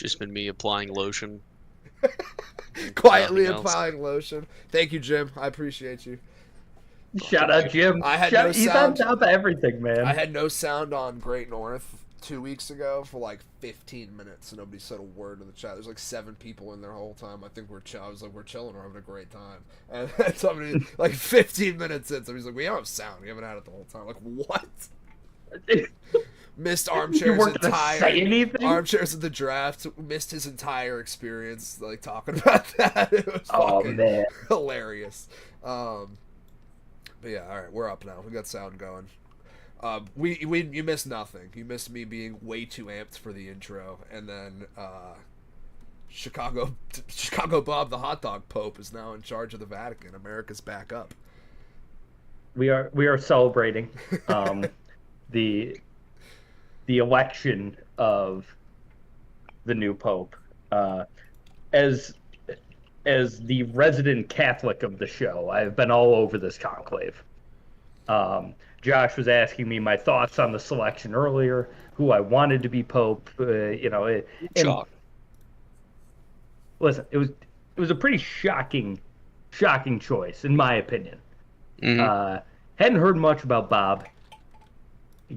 just been me applying lotion. Quietly Nothing else. applying lotion. Thank you, Jim. I appreciate you. Shout out Jim. I had no He's on sound. top of everything, man. I had no sound on Great North 2 weeks ago for like 15 minutes, and nobody said a word in the chat. There's like 7 people in there the whole time. I think I was like, we're chilling, we're having a great time. And then somebody, like 15 minutes in, somebody's like, we don't have sound. We haven't had it the whole time. Like, what? Missed You Armchair's weren't gonna say anything? Armchairs at the draft. Missed his entire experience, like talking about that. It was Oh fucking man. hilarious. But yeah, all right, we're up now. We got sound going. You missed nothing. You missed me being way too amped for the intro, and then Chicago Bob the hot dog Pope is now in charge of the Vatican. America's back up. We are celebrating the election of the new pope. As the resident Catholic of the show, I've been all over this conclave. Josh was asking me my thoughts on the selection earlier, who I wanted to be pope. Shock. Listen, it was a pretty shocking choice in my opinion. Mhm. Hadn't heard much about Bob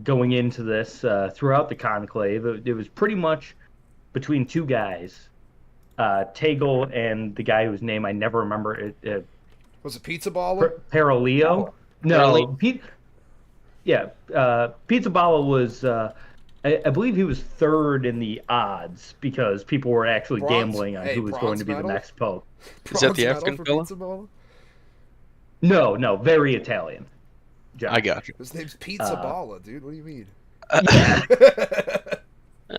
going into this throughout the conclave. It was pretty much between two guys, Tegel and the guy whose name I never remember. Was it Pizza Baller? Paraleo? No, Paraleo? Pizza Balla was. I believe he was third in the odds because people were actually gambling on who was going to be medal? the next pope. Is that the Bronze African medal for fella? Pizza Baller? No, very Italian. Josh. I got you. His name's Pizza Balla, dude. What do you mean? Yeah.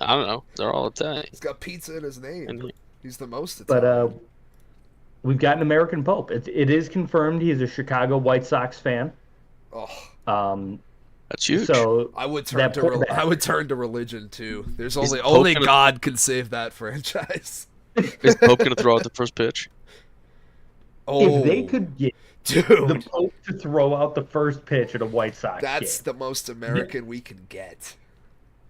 I don't know. They're all Italian. He's got pizza in his name. And He's the most Italian. But we've got an American pope. It is confirmed he's a Chicago White Sox fan. Oh, that's huge. So I would turn to I would turn to religion too. There's only Pope gonna- God can save that franchise. Is Pope going to throw out the first pitch? Oh, if they could get dude, the Pope to throw out the first pitch at a White Sox that's game, the most American we can get.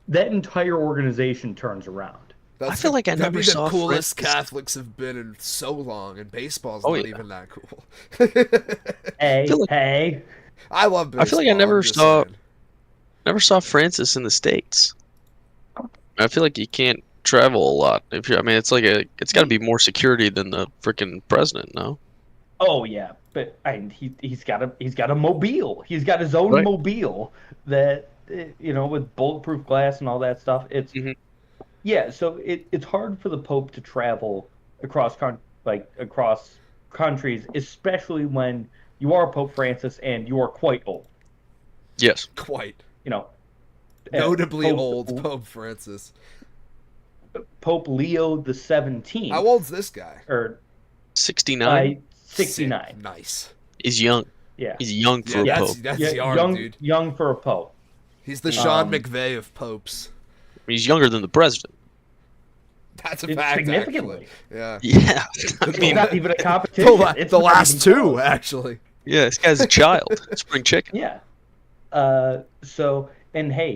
that entire organization turns around. That's I feel like I that'd never be saw the coolest Francis. Catholics have been in so long, and baseball's Oh, not yeah. even that cool. Hey, feel like- hey. I love baseball. I feel like I I'm never just saw- saying. Never saw Francis in the States. I feel like he can't travel a lot. I mean, it's got to be more security than the freaking president. No. Oh yeah, but he's got a mobile. He's got his own Right. mobile that with bulletproof glass and all that stuff. It's Mhm. yeah. So it's hard for the Pope to travel across countries, especially when you are Pope Francis and you are quite old. Yes. Quite Uh, notably Pope- old Pope Francis. Pope Leo the 17th. How old's this guy? Or 69. 69. Sick. Nice. He's young. Yeah. He's young for Yeah, a pope. that's Yeah, young, dude. young for a Pope. He's the Sean Um, McVay of popes. He's younger than the president. That's a It's fact, significantly. actually. Yeah. Yeah. I It's mean, not even a competition. It's The not last even two, close. actually. yeah, this guy's a child. Spring chicken. Yeah. And hey,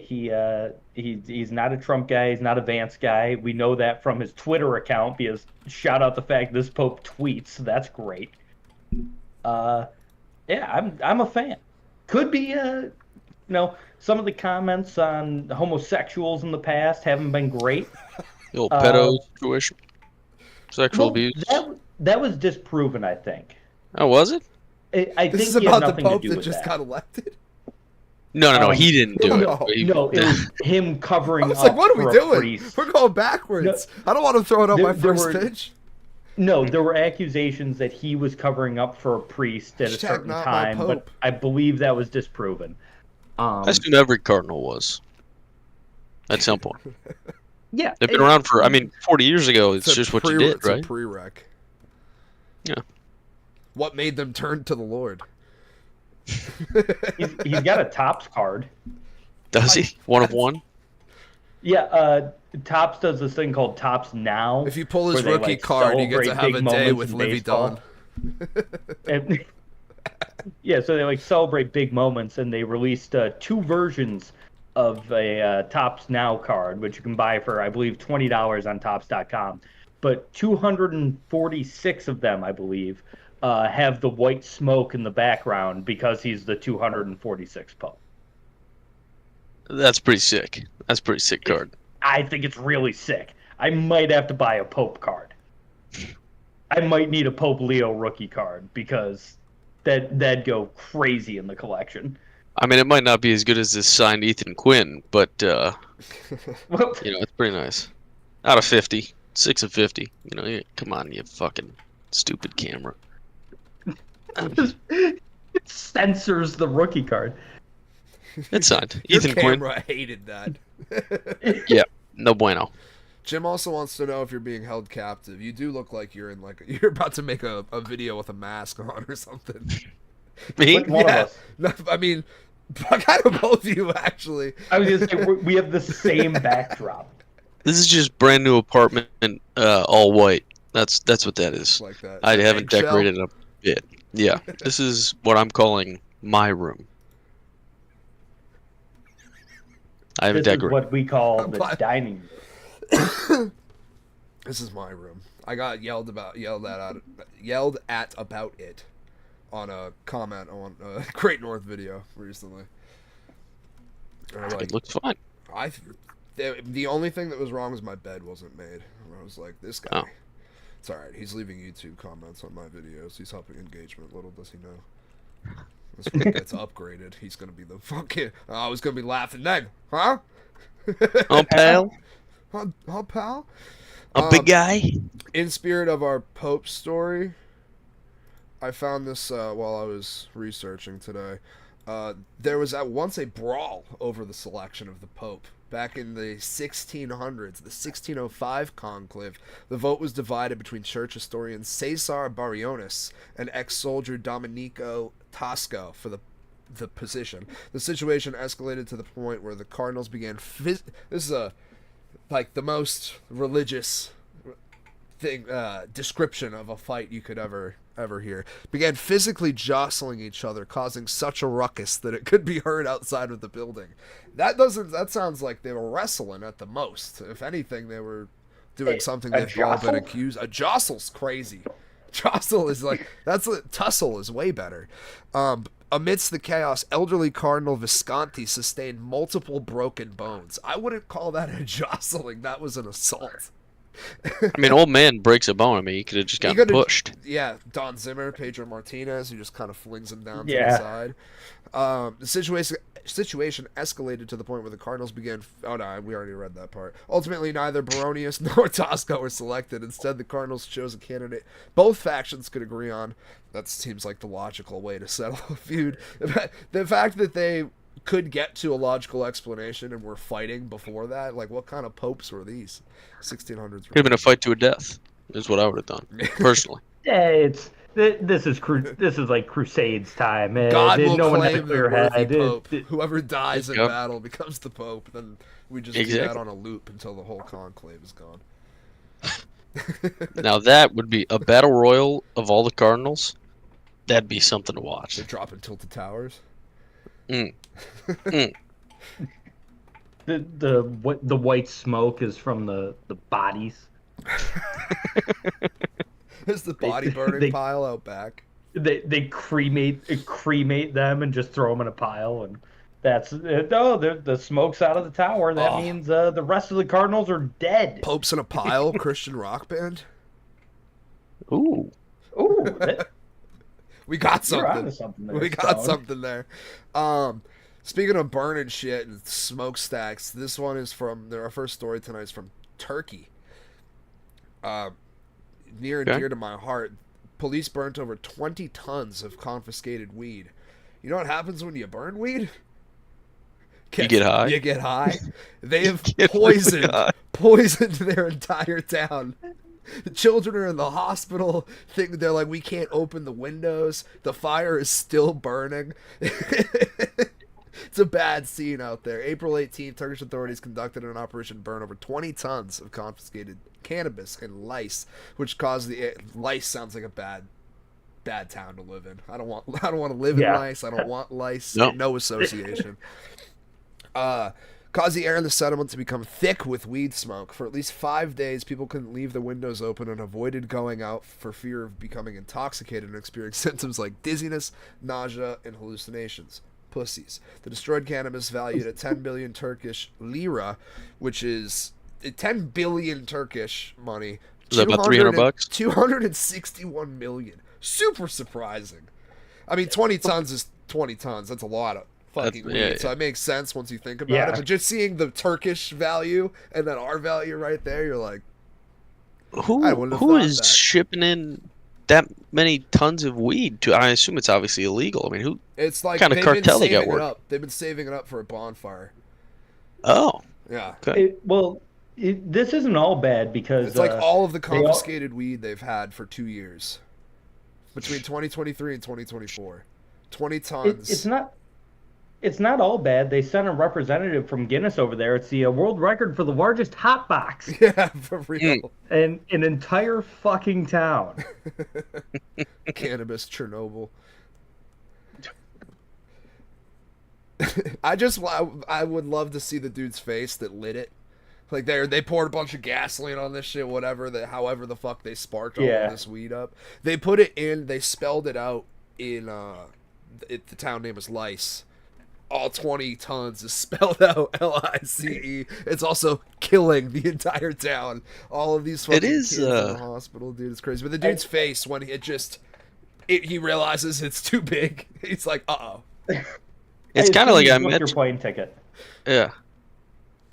he's not a Trump guy. He's not a Vance guy. We know that from his Twitter account because shout out the fact this Pope tweets. That's great. Yeah, I'm a fan. Could be some of the comments on homosexuals in the past haven't been great. The old pedo situation. Sexual Well, abuse. that was disproven, I think. Oh, was it? I This think is he had about the nothing Pope to do that with just that. got elected. No, he didn't do No. it. He- No, it was him I covering was up like, what are for we a doing? priest. We're going backwards. I don't want to throw it on my There first were- pitch. No, there were accusations that he was covering up for a priest at a Hashtag certain not my time, but Pope. I believe that was disproven. I assume every cardinal was. At some point. Yeah, They've been around for, 40 years ago. It's just what you did, It's right? a prereq. Yeah. What made them turn to the Lord? he's got a Tops card. Does he? One of one? Yeah, Tops does this thing called Tops Now. If you pull his where they, rookie card, you get to celebrate have big a day moments with in Livy baseball. Dunn. And, yeah, so they celebrate big moments, and they released 2 versions of a Topps Now card, which you can buy for, I believe, $20 on Topps.com. But 246 of them, I believe, have the white smoke in the background because he's the 246th Pope. That's pretty sick. That's a pretty sick card. I think it's really sick. I might have to buy a Pope card. I might need a Pope Leo rookie card because that'd go crazy in the collection. I mean, it might not be as good as this signed Ethan Quinn, but it's pretty nice. Out of 50, 6 of 50. Come on, you fucking stupid camera. It censors the rookie card. It's signed. Your Ethan Quinn. camera hated that. Yeah, no bueno. Jim also wants to know if you're being held captive. You do look like you're you're about to make a video with a mask on or something. Me? Which one of us? No, I mean, kind of both of you actually. I was gonna say we have the same backdrop. This is just brand new apartment, all white. That's what that is. Like that. I haven't Eggshell? decorated it a bit. Yeah, this is what I'm calling my room. I haven't This is decorated. what we call the dining room. This is my room. I got yelled at about it on a comment on a Great North video recently. It looks fine. The only thing that was wrong was my bed wasn't made. I was like, this guy. Oh. It's alright. He's leaving YouTube comments on my videos. He's helping engagement. Little does he know. This one gets upgraded. He's gonna be the fucking. I was gonna be laughing then, huh? Oh, pal, Huh, pal? a big guy. In spirit of our Pope story, I found this while I was researching today. There was at once a brawl over the selection of the Pope. Back in the 1600s, the 1605 conclave, the vote was divided between church historian Cesar Barriones and ex-soldier Domenico Tasco for the position. The situation escalated to the point where the cardinals began... this is the most religious thing description of a fight you could ever hear. Began physically jostling each other, causing such a ruckus that it could be heard outside of the building. That sounds like they were wrestling at the most. If anything, they were doing something they've all been accused. A jostle's crazy. Jostle is tussle is way better. Amidst the chaos, elderly Cardinal Visconti sustained multiple broken bones. I wouldn't call that a jostling. That was an assault. I mean, old man breaks a bone. I mean, he could have just gotten pushed. Yeah, Don Zimmer, Pedro Martinez, who just kind of flings him down to the side. The situation escalated to the point where the Cardinals began... Oh, no, we already read that part. Ultimately, neither Baronius nor Tasco were selected. Instead, the Cardinals chose a candidate both factions could agree on. That seems like the logical way to settle a feud. The fact that they could get to a logical explanation and were fighting before that, like, what kind of popes were these? 1600s. Could have been a fight to a death, is what I would have done, personally. Yeah, this is like Crusades time. God will no claim the worthy pope. Whoever dies in battle becomes the pope. Then we just do that on a loop until the whole conclave is gone. Now that would be a battle royal of all the cardinals. That'd be something to watch. They drop in Tilted Towers. The white smoke is from the bodies. There's the body burning pile out back. They cremate them and just throw them in a pile, and that's the smoke's out of the tower. That means the rest of the Cardinals are dead. Popes in a pile, Christian rock band. Ooh. We got something. There, we got something there. Speaking of burning shit and smokestacks, this one is from our first story tonight is from Turkey. Near and dear to my heart. Police burnt over 20 tons of confiscated weed. You know what happens when you burn weed? You get high. You get high. They have poisoned their entire town. The children are in the hospital. They're like, we can't open the windows. The fire is still burning. It's a bad scene out there. April 18th, Turkish authorities conducted an operation to burn over 20 tons of confiscated cannabis and lice, which caused the lice. Sounds like a bad town to live in. I don't want to live in lice. I don't want lice. No association. Caused the air in the settlement to become thick with weed smoke. For at least 5 days, people couldn't leave their windows open and avoided going out for fear of becoming intoxicated and experiencing symptoms like dizziness, nausea, and hallucinations. Pussies. The destroyed cannabis, valued at 10 billion Turkish lira, which is 10 billion Turkish money. Is that about $300? 261 million. Super surprising. I mean, 20 tons is 20 tons. That's a lot of fucking weed. Yeah. So it makes sense once you think about it. But just seeing the Turkish value and then our value right there, you're like, who is shipping in that many tons of weed? I assume it's obviously illegal. I mean, who? It's like kind of cartel they got working? They've been saving it up for a bonfire. Oh, yeah. Okay. This isn't all bad because it's like all of the confiscated weed they've had for 2 years, between 2023 and 2024, 20 tons. It's not all bad. They sent a representative from Guinness over there. It's the world record for the largest hot box. Yeah, for real. And an entire fucking town. Cannabis Chernobyl. I would love to see the dude's face that lit it. Like they poured a bunch of gasoline on this shit, however the fuck they sparked all of this weed up. They put it in, they spelled it out in the town name is Lice. All 20 tons is spelled out Lice. It's also killing the entire town. All of these fucking kids in the hospital, dude. It's crazy. But the dude's face when he realizes it's too big. He's like, uh-oh. It's kind of like I imagine your plane ticket. Yeah.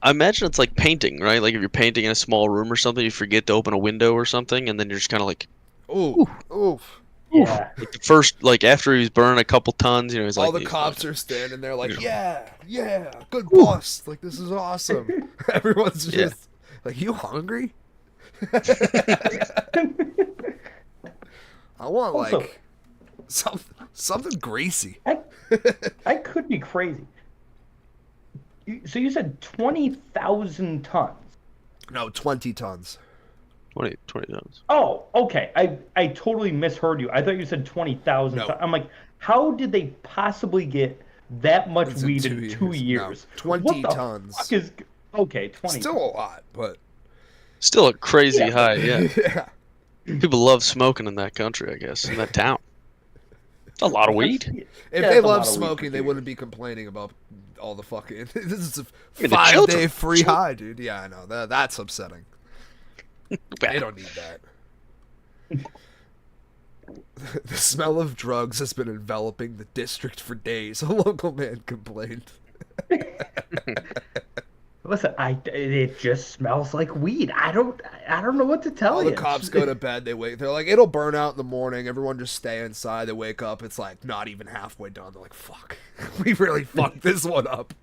I imagine it's like painting, right? Like if you're painting in a small room or something, you forget to open a window or something, and then you're just kind of like, oof. Yeah. Like the first, like after he's burning a couple tons, you know, he's all like, the cops are standing there like, yeah, good bust. Like, this is awesome. Everyone's just like, you hungry? I want also, like something greasy. I could be crazy. So you said 20,000 tons? No, 20 tons. 20 tons. Oh, okay. I totally misheard you. I thought you said 20,000 tons. I'm like, how did they possibly get that much weed in 2 years? No, 20 tons. Fuck is, okay, 20. Still a lot, but still a crazy high, yeah. Yeah. People love smoking in that country, I guess, in that town. It's a lot of weed. If they love smoking, they wouldn't be complaining about all the fucking. This is a 5-day free high, dude. Yeah, I know. That's upsetting. They don't need that. The smell of drugs has been enveloping the district for days. A local man complained. Listen, it just smells like weed. I don't know what to tell you. The cops go to bed. They wait. They're like, it'll burn out in the morning. Everyone just stay inside. They wake up. It's like not even halfway done. They're like, fuck, we really fucked this one up.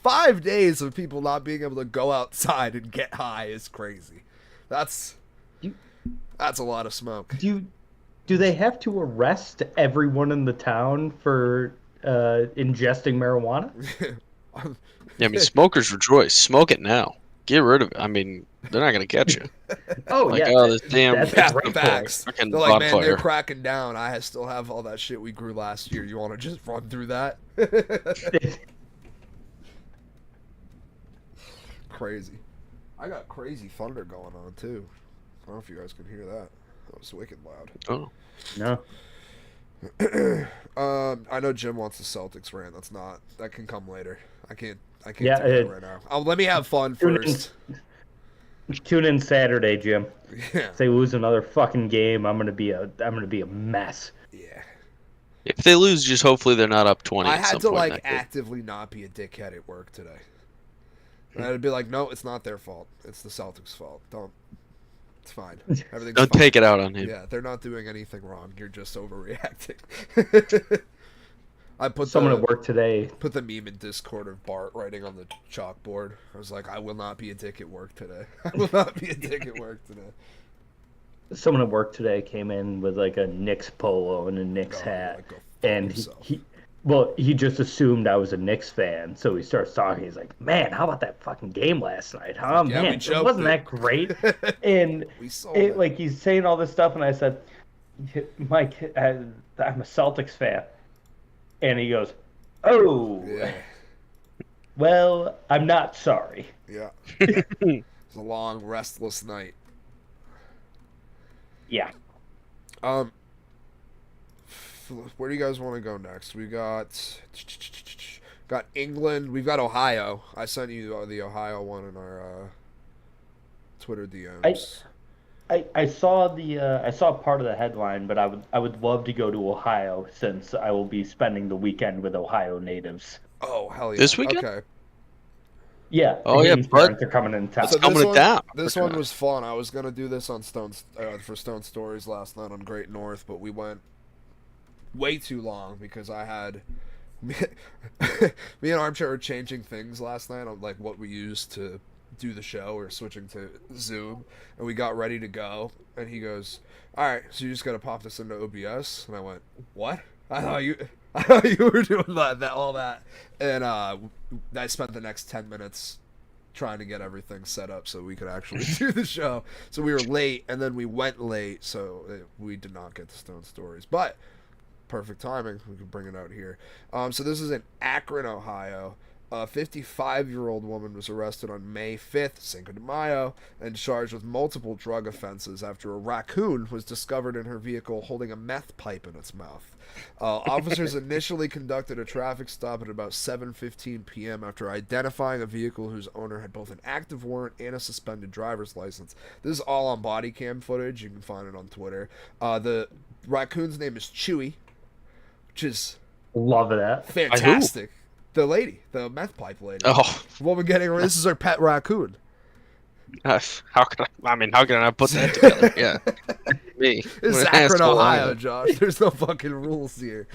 5 days of people not being able to go outside and get high is crazy. That's a lot of smoke. Do they have to arrest everyone in the town for ingesting marijuana? Yeah, I mean, smokers rejoice. Smoke it now. Get rid of it. I mean, they're not gonna catch you. Oh, like, yeah. Oh, this damn facts. They're like, man, they're cracking down. I still have all that shit we grew last year. You want to just run through that? Crazy. I got crazy thunder going on too. I don't know if you guys can hear that. That was wicked loud. Oh. No. I know Jim wants the Celtics rant. That can come later. I can't do Yeah, that right now. Let me have fun first. Tune in Saturday, Jim. Yeah. If they lose another fucking game, I'm gonna be a mess. Yeah. If they lose, just hopefully they're not up 20. I had to actively not be a dickhead at work today. I'd be like, no, it's not their fault. It's the Celtics' fault. It's fine. Everything's Don't fine. take it out on him. Yeah, they're not doing anything wrong. You're just overreacting. I put someone at work today. Put the meme in Discord of Bart writing on the chalkboard. I was like, I will not be a dick at work today. I will not be a dick at work today. Someone at work today came in with like a Knicks polo and a Knicks hat, and he just assumed I was a Knicks fan, so he starts talking. He's like, "Man, how about that fucking game last night, huh? Yeah, man, wasn't that great?" And like he's saying all this stuff, and I said, "Mike, I'm a Celtics fan," and he goes, "Oh." Yeah. Well, I'm not sorry. Yeah. It's a long, restless night. Yeah. Um, where do you guys want to go next? We got England. We've got Ohio. I sent you the Ohio one in our Twitter DMs. I saw part of the headline, but I would love to go to Ohio since I will be spending the weekend with Ohio natives. Oh hell yeah! This weekend? Okay. Yeah. Oh, yeah, Hayden's bud. parents are coming in town. It's coming down. This one was fun. I was gonna do this on for Stone Stories last night on Great North, but we went way too long because I had me and Armchair were changing things last night on like what we used to do the show. We were switching to Zoom, and we got ready to go. And he goes, "All right, so you just gotta pop this into OBS." And I went, "What? I thought you were doing all that." And I spent the next 10 minutes trying to get everything set up so we could actually do the show. So we were late, and then we went late, so we did not get to Stone Stories. But perfect timing. We can bring it out here. So this is in Akron, Ohio. A 55-year-old woman was arrested on May 5th, Cinco de Mayo, and charged with multiple drug offenses after a raccoon was discovered in her vehicle holding a meth pipe in its mouth. Officers initially conducted a traffic stop at about 7:15 p.m. after identifying a vehicle whose owner had both an active warrant and a suspended driver's license. This is all on body cam footage. You can find it on Twitter. The raccoon's name is Chewy, which is Love that. fantastic. The lady, the meth pipe lady. Oh, Woman getting her. This is her pet raccoon. how can I mean, how can I put that together? Yeah, me. This is An Akron, asshole, Ohio, I am. Josh. There's no fucking rules here.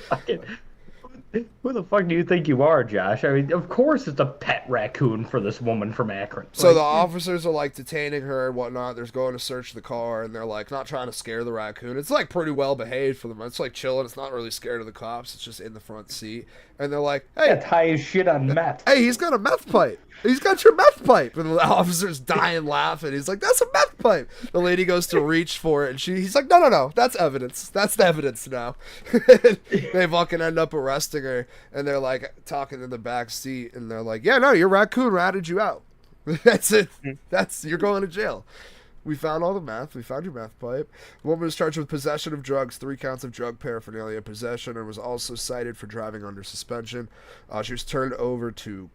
Who the fuck do you think you are, Josh? I mean, of course it's a pet raccoon for this woman from Akron. So the officers are like detaining her and whatnot. They're going to search the car, and they're like not trying to scare the raccoon. It's like pretty well behaved for them. It's like chilling. It's not really scared of the cops. It's just in the front seat, and they're like, That's "Hey, high as shit on meth. hey, he's got a meth pipe. He's got your meth pipe." And the officer's dying laughing. He's like, "That's a meth pipe." The lady goes to reach for it, and he's like, No, that's evidence. That's the evidence now." They fucking end up arresting her, and they're like talking in the back seat, and they're like, "Yeah, no, your raccoon ratted you out. That's it. You're going to jail. We found all the meth. We found your meth pipe." The woman was charged with possession of drugs, 3 counts of drug paraphernalia possession, and was also cited for driving under suspension. She was turned over to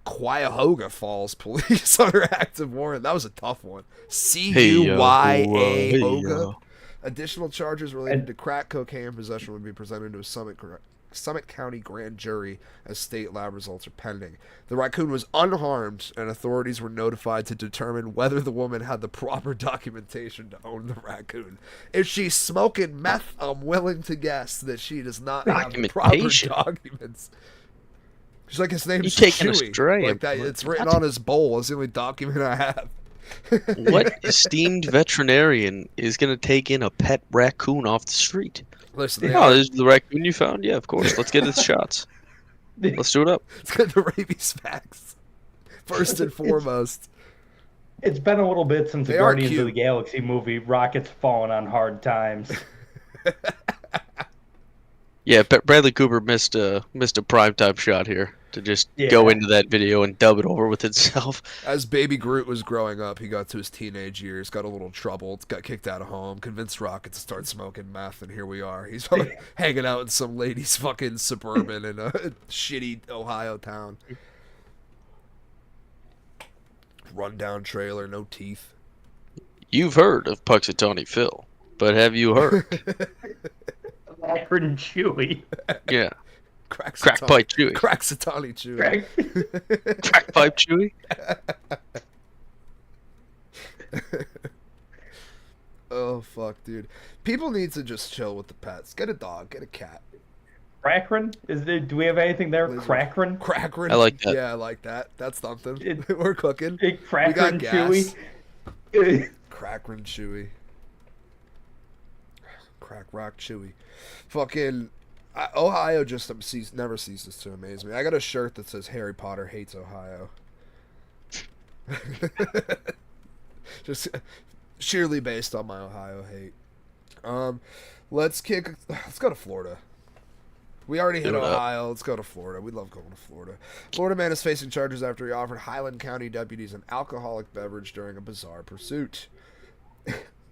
Cuyahoga Falls police on her active warrant. That was a tough one. Cuyahoga. Hey-yo. Additional charges related to crack cocaine possession would be presented to a Summit County grand jury as state lab results are pending. The raccoon was unharmed, and authorities were notified to determine whether the woman had the proper documentation to own the raccoon. If she's smoking meth, I'm willing to guess that she does not have the proper Documentation? documents. She's like, his name's You taking us Chewy. astray. Like that, it's written on his bowl. It's the only document I have. What esteemed veterinarian is going to take in a pet raccoon off the street? Listen, they Oh, are, this is the raccoon you found? Yeah, of course. Let's get its shots. Let's do it up. let's get the rabies facts first and foremost. It's been a little bit since the They are Guardians of cute. the Galaxy movie. Rocket's fallen on hard times. Yeah, Bradley Cooper missed a primetime shot here to just go Yeah. into that video and dub it over with itself. As baby Groot was growing up, he got to his teenage years, got a little troubled, got kicked out of home, convinced Rocket to start smoking meth, and here we are. He's hanging out in some lady's fucking suburban in a shitty Ohio town. Rundown trailer, no teeth. You've heard of Puxatawny Phil, but have you heard? Akron Chewy. Yeah, Crack Crack Pipe Chewy. Crack Satani Chewy. Crack Pipe Chewy? Oh, fuck, dude. People need to just chill with the pets. Get a dog, get a cat. Crackrin? Do we have anything there? Lizard. Crackrin? Crackrin. I like that. Yeah, I like that. That's something. It- We're cooking. Crackrin gas. Chewy? Crackrin Chewy. Crack Rock Chewy. Fucking Ohio just never ceases to amaze me. I got a shirt that says Harry Potter hates Ohio. Just sheerly based on my Ohio hate. Let's go to Florida. We already hit Do it up. Ohio. Let's go to Florida. We love going to Florida. Florida man is facing charges after he offered Highland County deputies an alcoholic beverage during a bizarre pursuit.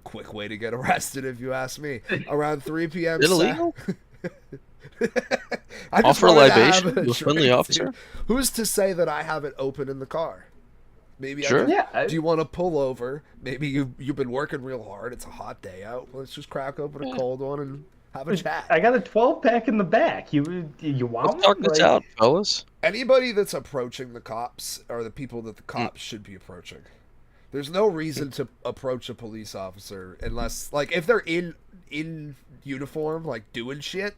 Quick way to get arrested, if you ask me. Around 3 p.m. Is it illegal? I just Offer a wanted to libation have to a friendly drink, officer? dude. Who's to say that I have it open in the car? Maybe Sure. I Yeah. do you want to pull over? Maybe you've been working real hard. It's a hot day out. Let's just crack open a cold one and have a chat. I got a 12-pack in the back. You want Let's talk one? this out, fellas. Anybody that's approaching the cops are the people that the cops should be approaching. There's no reason to approach a police officer unless, like, if they're in uniform, like, doing shit.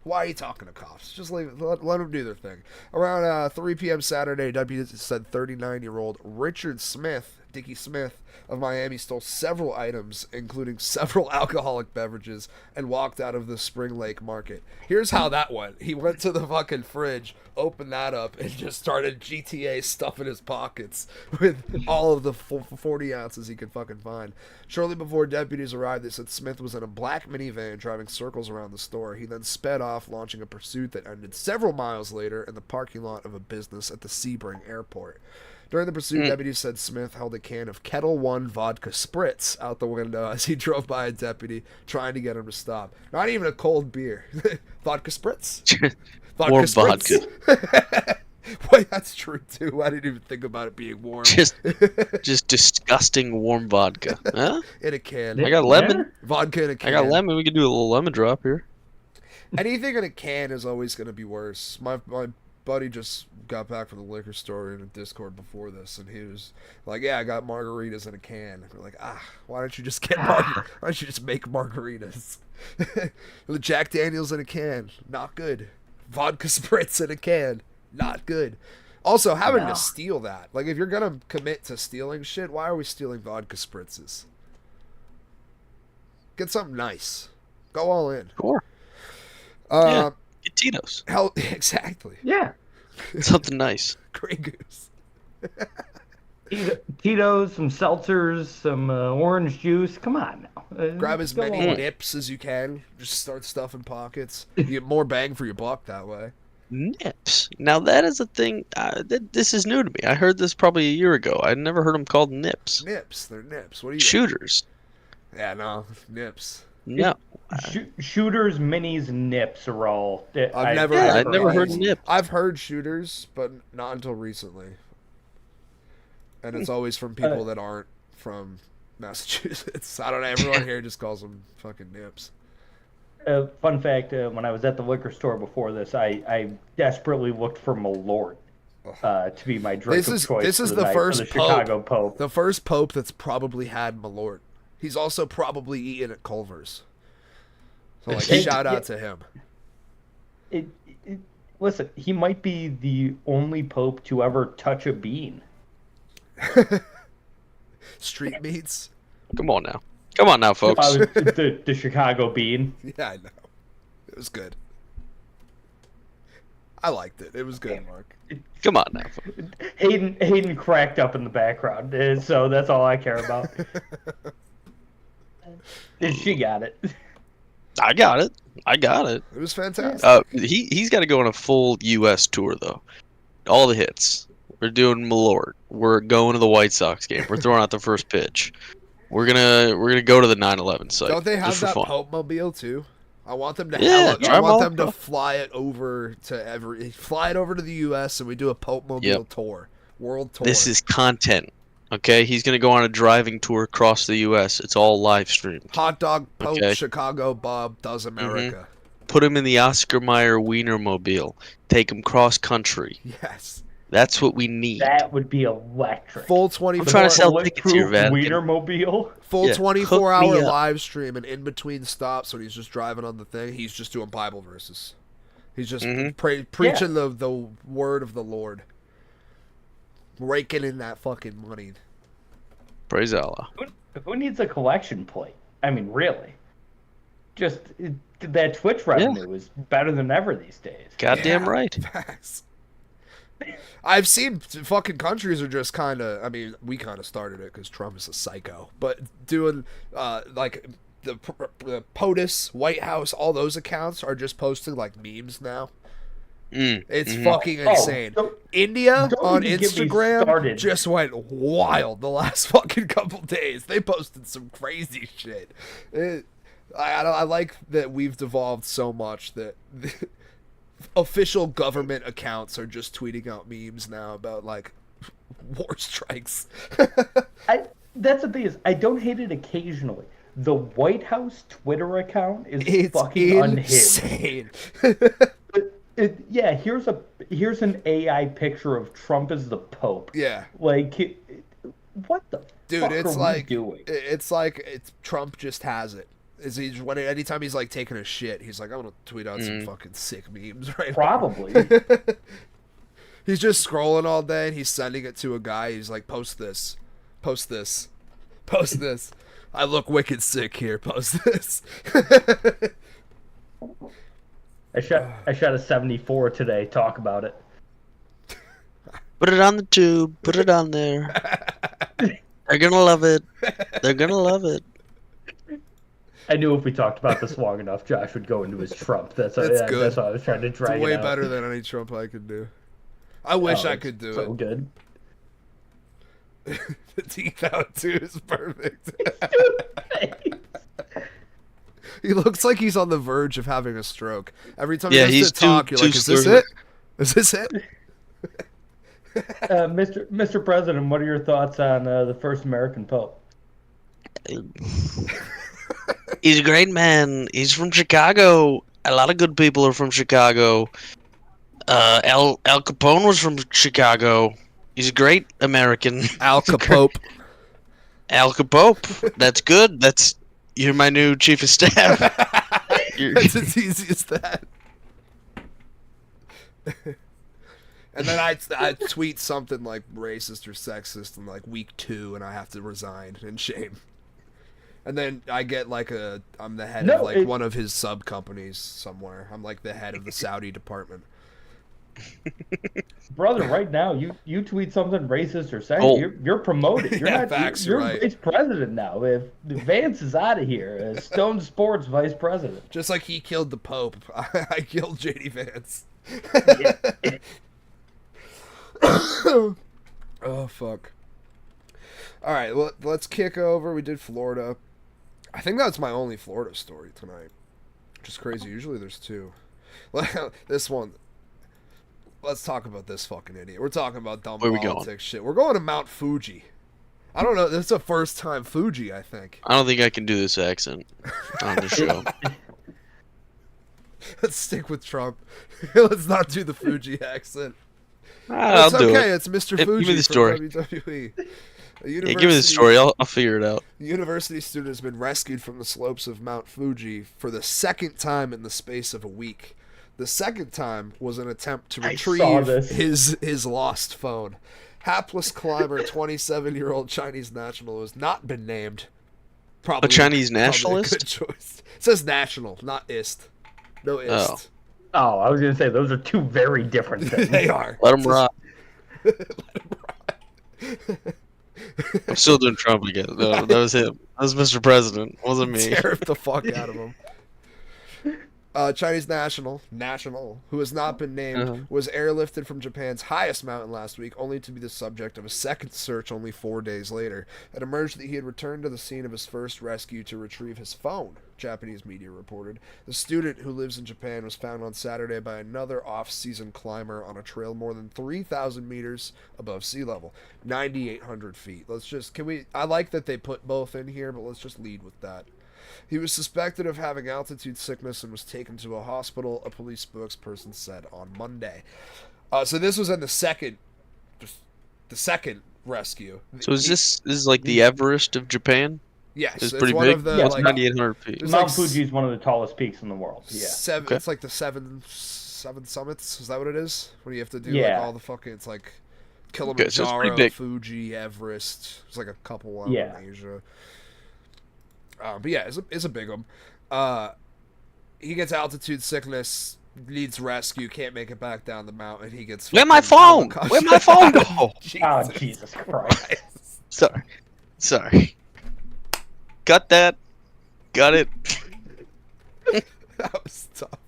Why are you talking to cops? Just let them do their thing. Around 3 p.m. Saturday, deputies said 39-year-old Richard Smith, Dickie Smith, of Miami stole several items, including several alcoholic beverages, and walked out of the Spring Lake Market. Here's how that went. He went to the fucking fridge, opened that up, and just started GTA stuffing his pockets with all of the 40 ounces he could fucking find. Shortly before deputies arrived, they said Smith was in a black minivan driving circles around the store. He then sped off, launching a pursuit that ended several miles later in the parking lot of a business at the Sebring Airport. During the pursuit, deputies said Smith held a can of Kettle One vodka spritz out the window as he drove by a deputy trying to get him to stop. Not even a cold beer. Vodka spritz? More spritz. vodka. Wait, that's true too. I didn't even think about it being warm. Just disgusting warm vodka. Huh? In a can. I got lemon. Vodka in a can. I got lemon. We could do a little lemon drop here. Anything in a can is always going to be worse. My buddy just got back from the liquor store in a Discord before this, and he was like, "Yeah, I got margaritas in a can." We're like, why don't you just get why don't you just make margaritas? The Jack Daniels in a can, not good. Vodka spritz in a can, not good. Also, having to steal that, like, if you're gonna commit to stealing shit, why are we stealing vodka spritzes? Get something nice. Go all in. Sure. Yeah. Get Tito's. Hell, exactly. Yeah. Something nice. Grey Goose. Tito's, some seltzers, some orange juice. Come on now. Grab as Go many on. nips as you can. Just start stuffing pockets. You get more bang for your buck that way. Nips. Now that is a thing. This is new to me. I heard this probably a year ago. I'd never heard them called nips. Nips. They're nips. What are you? Shooters. Yeah, no. Nips. No. Shooters, minis, nips are all. I've never heard nips. I've heard shooters, but not until recently. And it's always from people that aren't from Massachusetts. I don't know. Everyone here just calls them fucking nips. Fun fact: when I was at the liquor store before this, I desperately looked for Malort to be my drink of choice. This is for the night first for the Chicago Pope. The first Pope that's probably had Malort. He's also probably eaten at Culver's. So, like, shout out to him. Listen, he might be the only Pope to ever touch a bean. Street meats. Come on now, folks. The Chicago bean. Yeah, I know. It was good. I liked it. It was good, Mark. Come on now, folks. Hayden cracked up in the background, so that's all I care about. She got it. I got it. It was fantastic. He's got to go on a full U.S. tour though. All the hits. We're doing Malort. We're going to the White Sox game. We're throwing out the first pitch. We're gonna go to the 9/11 site. Don't they have just for that fun. Pope mobile too? I want them to Yeah, I want them to fly it over to the U.S. and we do a Pope mobile tour, world tour. This is content. Okay, he's gonna go on a driving tour across the U.S. It's all live streamed. Hot Dog Pope Okay. Chicago Bob does America. Put him in the Oscar Mayer Wienermobile. Take him cross country. Yes. That's what we need. That would be electric. Full 24. I'm trying to sell tickets here, Van. Wienermobile. Full Yeah, 24-hour hook me up. live stream, and in between stops when he's just driving on the thing, he's just doing Bible verses. He's just preaching the word of the Lord, raking in that fucking money. Praise Allah. Who needs a collection plate? I mean, really. Just that Twitch revenue is better than ever these days. Goddamn right. Facts. I've seen fucking countries are just kind of. I mean, we kind of started it because Trump is a psycho, but doing like the POTUS, White House, all those accounts are just posting like memes now. It's fucking insane. India on Instagram just went wild the last fucking couple days. They posted some crazy shit. I like that we've devolved so much that official government accounts are just tweeting out memes now about like war strikes. That's the thing is, I don't hate it occasionally. The White House Twitter account is fucking insane. Yeah, here's an AI picture of Trump as the Pope. Yeah, like what the fuck it's are like we doing? It's Trump just has it. Is he anytime he's like taking a shit, he's like, I'm gonna tweet out some fucking sick memes right Probably. He's just scrolling all day and he's sending it to a guy. He's like, post this, post this, post this. I look wicked sick here. Post this. I shot a 74 today. Talk about it. Put it on the tube. Put it on there. They're gonna love it. They're gonna love it. I knew if we talked about this long enough, Josh would go into his Trump. That's what I was trying to drag it's way it out. better than any Trump I could do. I wish I could do it. So good. The teeth out too is perfect. He looks like he's on the verge of having a stroke. Every time he has to talk, you're like, is this it? Is this it? Mr. President, what are your thoughts on the first American Pope? He's a great man. He's from Chicago. A lot of good people are from Chicago. Al Capone was from Chicago. He's a great American. Al Capope. Al Capope. That's good. You're my new chief of staff. It's as easy as that. And then I tweet something like racist or sexist in like week 2, and I have to resign in shame. And then I get like I'm the head of one of his sub companies somewhere. I'm like the head of the Saudi department. Brother, right now you tweet something racist or sexist, you're promoted. You're not. Facts, you're right. vice president now. If Vance is out of here as Stone Sports vice president, just like he killed the Pope, I killed JD Vance. Oh fuck. All right, well, let's kick over. We did Florida. I think that's my only Florida story tonight, which is crazy. Usually there's 2. This one. Let's talk about this fucking idiot. We're talking about dumb politics shit. We're going to Mount Fuji. I don't know. This is the first time Fuji, I think. I don't think I can do this accent on the show. Let's stick with Trump. Let's not do the Fuji accent. I'll do it. It's Mr. Fuji. Give me the story. From WWE. Give me the story. I'll figure it out. A university student has been rescued from the slopes of Mount Fuji for the second time in the space of a week. The second time was an attempt to retrieve his lost phone. Hapless climber, 27-year-old Chinese national, who has not been named. Probably a Chinese nationalist? A good choice. It says national, not ist. No ist. Oh, I was going to say, those are 2 very different things. They are. Let him rock. Let him rock. I'm still doing Trump again. No, that was him. That was Mr. President. It wasn't me. Terrified the fuck out of him. Chinese national, who has not been named, was airlifted from Japan's highest mountain last week, only to be the subject of a second search only 4 days later. It emerged that he had returned to the scene of his first rescue to retrieve his phone, Japanese media reported. The student, who lives in Japan, was found on Saturday by another off-season climber on a trail more than 3,000 meters above sea level, 9,800 feet. I like that they put both in here, but let's just lead with that. He was suspected of having altitude sickness and was taken to a hospital, a police spokesperson said on Monday. So this was in the second rescue. So this is like the Everest of Japan? Yes, it's pretty big. It's 9,800 feet. Mount Fuji is one of the tallest peaks in the world. Yeah, It's like the seven summits. Is that what it is? When you have to do like all the fucking, it's like Kilimanjaro, Fuji, Everest. There's like a couple in Asia. But yeah, it's a big one. He gets altitude sickness, needs rescue, can't make it back down the mountain. He gets Where'd my phone? Where'd my phone go? Jesus Christ! Sorry. Cut that. Got it. That was tough.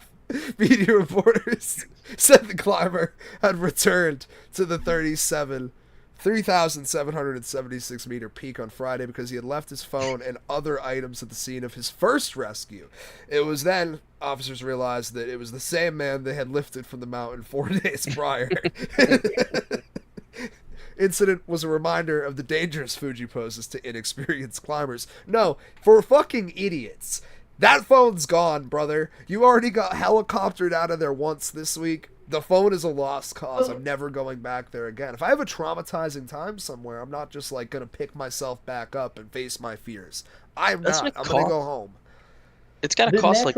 Media reporters said the climber had returned to the 3,776 meter peak on Friday because he had left his phone and other items at the scene of his first rescue. It was then officers realized that it was the same man they had lifted from the mountain 4 days prior. Incident was a reminder of the dangerous Fuji poses to inexperienced climbers. No, for fucking idiots. That phone's gone, brother. You already got helicoptered out of there once this week. The phone is a lost cause. I'm never going back there again. If I have a traumatizing time somewhere, I'm not just like gonna pick myself back up and face my fears. I'm not. I'm gonna go home. It's gotta cost like.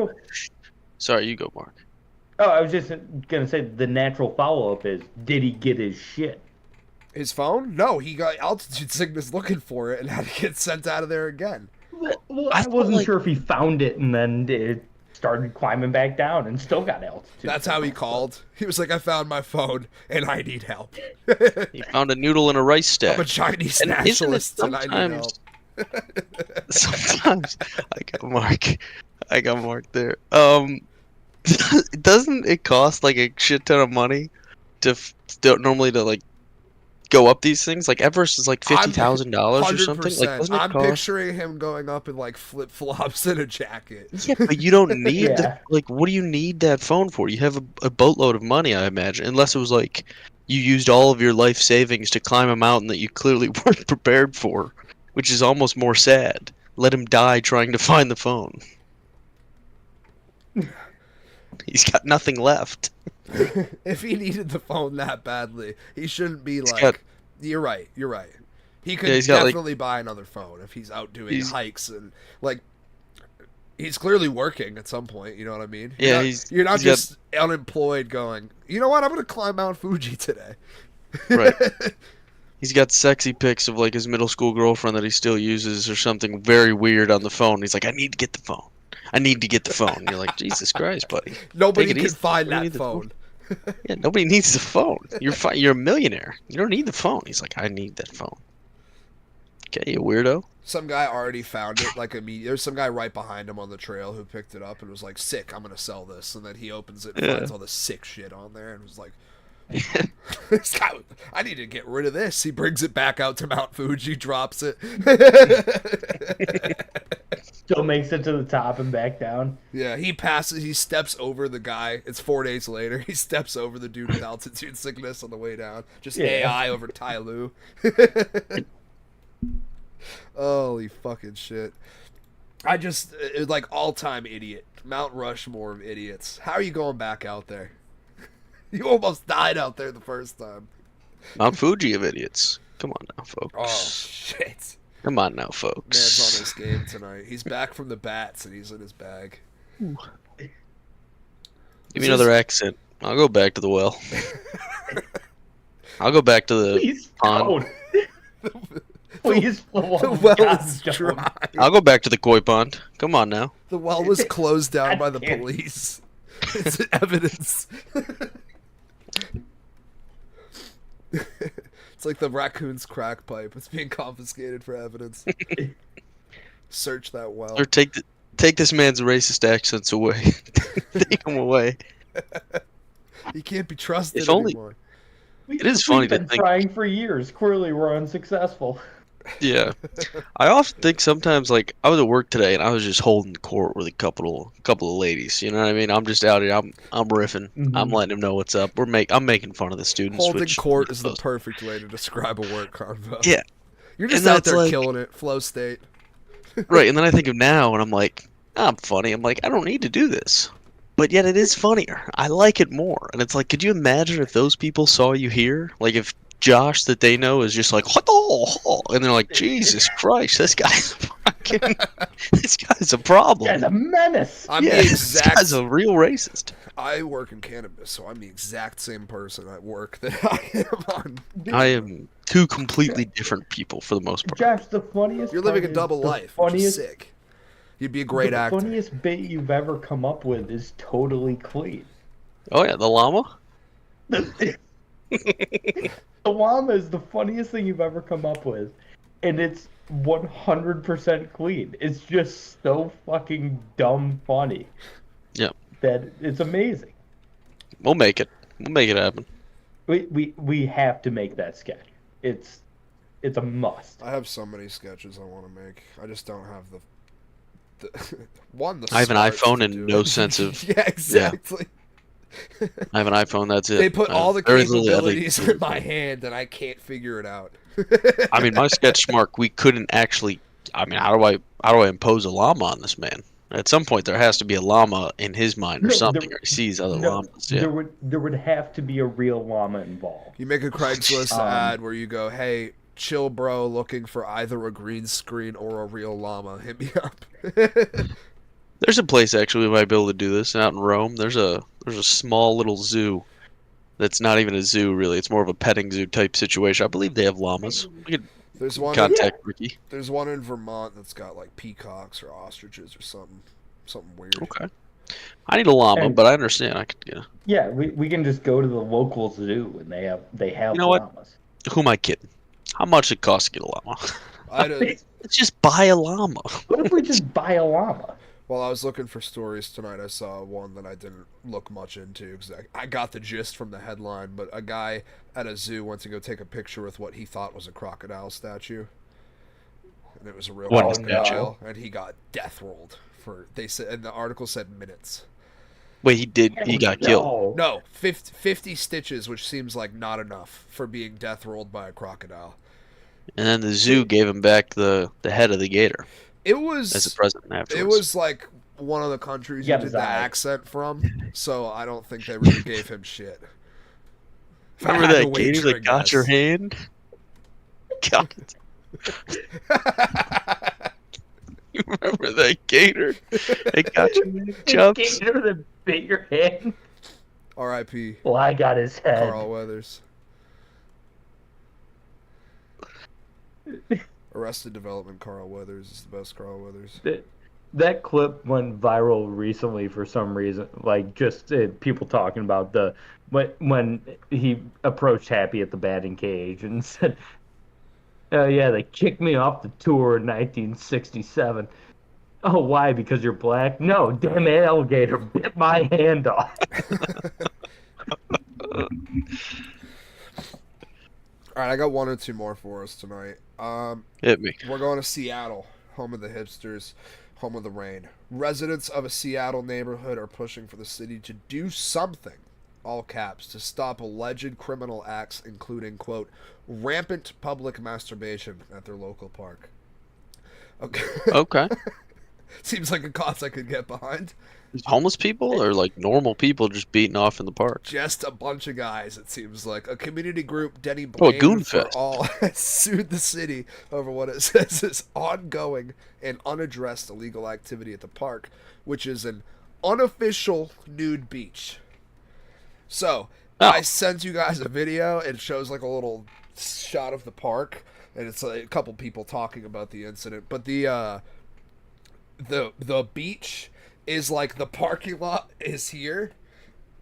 Sorry, you go, Mark. Oh, I was just gonna say the natural follow-up is: did he get his shit? His phone? No, he got altitude sickness looking for it and had to get sent out of there again. Well, I wasn't sure if he found it and then it started climbing back down and still got altitude. That's how he called. He was like, I found my phone and I need help. He found a noodle in a rice stack. I'm a Chinese nationalist and I need help. Sometimes I got Mark there. Doesn't it cost like a shit ton of money to normally to like go up these things? Like Everest is like $50,000 or something. Like, doesn't it I'm cost? picturing him going up in like flip flops and a jacket. Yeah, but you don't need Yeah. like, what do you need that phone for? You have a boatload of money, I imagine, unless it was like you used all of your life savings to climb a mountain that you clearly weren't prepared for, which is almost more sad. Let him die trying to find the phone. He's got nothing left. If he needed the phone that badly, he shouldn't be like. got- You're right. He could he's got, like- definitely buy another phone if he's out doing hikes and like. He's clearly working at some point. You know what I mean? Yeah, You're not he's just unemployed going. You know what? I'm gonna climb Mount Fuji today. Right. He's got sexy pics of like his middle school girlfriend that he still uses or something very weird on the phone. He's like, I need to get the phone. I need to get the phone. You're like, Jesus Christ, buddy. Nobody Take it can easy. find Nobody that needs the phone. Yeah, nobody needs the phone. You're a millionaire. You don't need the phone. He's like, I need that phone. Okay, you weirdo. Some guy already found it. Like there's some guy right behind him on the trail who picked it up and was like, "Sick, I'm gonna sell this." And then he opens it and finds all the sick shit on there and was like, "This guy, I need to get rid of this." He brings it back out to Mount Fuji, drops it. Still makes it to the top and back down. Yeah, he steps over the guy. It's 4 days later. He steps over the dude with altitude sickness on the way down. Just AI over Tai Lu. Holy fucking shit. Like all-time idiot. Mount Rushmore of idiots. How are you going back out there? You almost died out there the first time. Mount Fuji of idiots. Come on now, folks. Oh, shit. Come on now, folks. Man's on his game tonight. He's back from the bats and he's in his bag. Give me another accent. I'll go back to the well. I'll go back to the Please pond. don't. Please, The well is God, don't. dry. I'll go back to the koi pond. Come on now. The well was closed down I by the can't. police. It's evidence. It's like the raccoon's crack pipe. It's being confiscated for evidence. Search that well. Or take this man's racist accents away. Take them away. He can't be trusted If only- anymore. It is funny We've to been think. trying for years. Clearly, we're unsuccessful. Yeah, I often think sometimes like I was at work today and I was just holding court with a couple of ladies. You know what I mean? I'm just out here. I'm riffing. I'm letting them know what's up. I'm making fun of the students. Holding which- court is the perfect way to describe a work convo. Yeah. You're just And out that's there like- killing it. Flow state. Right, and then I think of now and I'm like, I'm funny. I'm like, I don't need to do this. But yet it is funnier. I like it more. And it's like, could you imagine if those people saw you here? Like if Josh that they know is just like, and they're like, Jesus Christ, this guy's fucking, this guy's a problem. Guy's a menace. I'm Yeah, the this exact. guy's a real racist. I work in cannabis, so I'm the exact same person at work that I am on. I am two completely different people for the most part. Josh, the funniest. You're living a part is double the life, which is Funniest, sick. You'd be a great the actor. funniest bit you've ever come up with is totally clean. Oh yeah, the llama? The llama is the funniest thing you've ever come up with. and it's 100% clean. It's just so fucking dumb funny. Yep. That it's amazing. We'll make it. We'll make it happen. We have to make that sketch. It's a must. I have so many sketches I want to make. I just don't have the one. The I have an smarts iPhone to and do no it. sense of. Yeah, exactly. I have an iPhone. That's it. They put all the very little capabilities editing. in my hand, and I can't figure it out. I mean, my sketch mark. We couldn't actually. I mean, how do I impose a llama on this man? At some point, there has to be a llama in his mind or No, something, there- or he sees other No, llamas. Yeah. there would have to be a real llama involved. You make a Craigslist Um, ad where you go, "Hey, chill, bro, looking for either a green screen or a real llama. Hit me up." There's a place actually we might be able to do this out in Rome. There's a small little zoo. That's not even a zoo, really. It's more of a petting zoo type situation. I believe they have llamas. We could There's one. contact Ricky. There's one in Vermont that's got like peacocks or ostriches or something weird. Okay. I need a llama, And- but I understand. I could get. Yeah, we can just go to the local zoo and they have You know what? llamas. Who am I kidding? How much it costs to get a llama? I don't- Let's just buy a llama. What if we just buy a llama? While I was looking for stories tonight, I saw one that I didn't look much into because I got the gist from the headline. But a guy at a zoo went to go take a picture with what he thought was a crocodile statue, and it was a real What crocodile, and he got death rolled for. They said, and the article said minutes. Wait, he got killed. No, 50 stitches, which seems like not enough for being death rolled by a crocodile. And then the zoo gave him back the head of the gator It was as a present afterwards. It was like one of the countries you Yeah, did the Zai. accent from, so I don't think they really gave him shit. If I Remember had to that gator wager a that got guess. your hand? God. You remember that gator that got your hand, Chubbs? Gator that bit your hand. R.I.P. Well, I got his head. Carl Weathers. Arrested Development. Carl Weathers is the best. Carl Weathers. That clip went viral recently for some reason, like just people talking about when he approached Happy at the batting cage and said, "Oh yeah, they kicked me off the tour in 1967." Oh, why? Because you're black? No, damn alligator bit my hand off. All right, I got one or two more for us tonight. Hit me. We're going to Seattle, home of the hipsters, home of the rain. Residents of a Seattle neighborhood are pushing for the city to do something, all caps, to stop alleged criminal acts, including, quote, rampant public masturbation at their local park. Okay. Okay. Seems like a cause I could get behind. Homeless people or like normal people just beating off in the park? Just a bunch of guys, it seems like. A community group, Denny Oh, a Blaine goon for fest. All, has sued the city over what it says is ongoing and unaddressed illegal activity at the park, which is an unofficial nude beach. So, Oh. I sent you guys a video. It shows like a little shot of the park, and it's like a couple people talking about the incident. But the beach is like the parking lot is here.